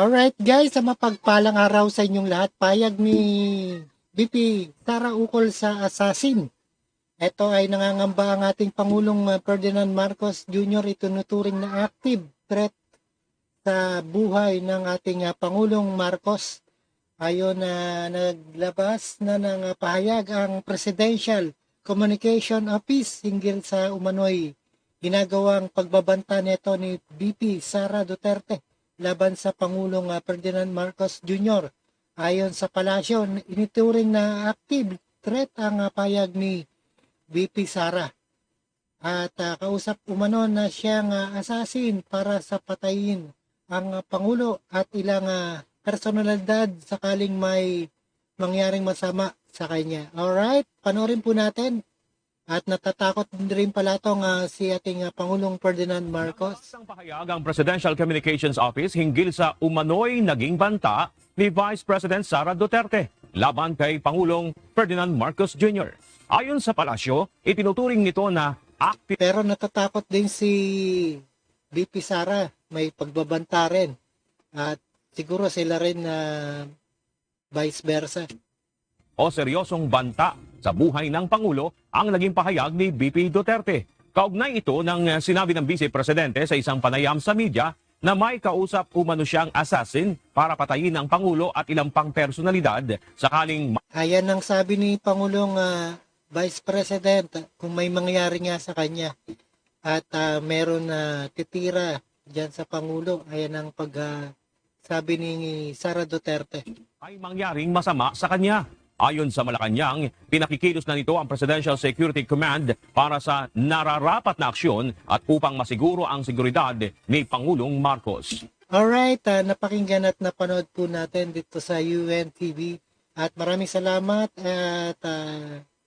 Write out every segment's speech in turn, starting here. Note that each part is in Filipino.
Alright guys, sa mapagpalang araw sa inyong lahat, payag ni BP Sara ukol sa assassin. Ito ay nangangamba ang ating Pangulong Ferdinand Marcos Jr. Itinuturing na active threat sa buhay ng ating Pangulong Marcos. Ayon na naglabas na ng pahayag ang Presidential Communication Office hinggil sa umano'y ginagawang pagbabanta nito ni BP Sara Duterte laban sa Pangulong Ferdinand Marcos Jr. Ayon sa palasyo, inituring na active threat ang pahayag ni BP Sara. At kausap umano na siyang assassin para sa patayin ang Pangulo at ilang personalidad sakaling may mangyaring masama sa kanya. Alright, panoorin po natin. At natatakot din rin pala itong si ating Pangulong Ferdinand Marcos. Ang pahayag ang Presidential Communications Office hinggil sa umano'y naging banta ni Vice President Sara Duterte laban kay Pangulong Ferdinand Marcos Jr. Ayon sa palasyo, itinuturing nito na active. Pero natatakot din si BP Sara, may pagbabanta rin. At siguro sila rin na vice versa. O seryosong banta sa buhay ng Pangulo ang naging pahayag ni BP Duterte. Kaugnay ito ng sinabi ng Vice Presidente sa isang panayam sa media na may kausap umano siyang assassin para patayin ang Pangulo at ilang pang personalidad sakaling. Ayan ang sabi ni Pangulong Vice President kung may mangyari nga sa kanya at meron na titira dyan sa Pangulo. Ayan ang sabi ni Sara Duterte. Ay mangyaring masama sa kanya. Ayon sa Malacanang, pinakikilos na nito ang Presidential Security Command para sa nararapat na aksyon at upang masiguro ang seguridad ni Pangulong Marcos. Alright, napakinggan at napanood po natin dito sa UNTV at maraming salamat at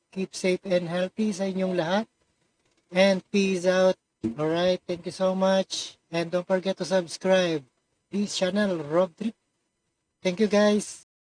keep safe and healthy sa inyong lahat and peace out. Alright, thank you so much and don't forget to subscribe this channel, Rob Trip. Thank you guys.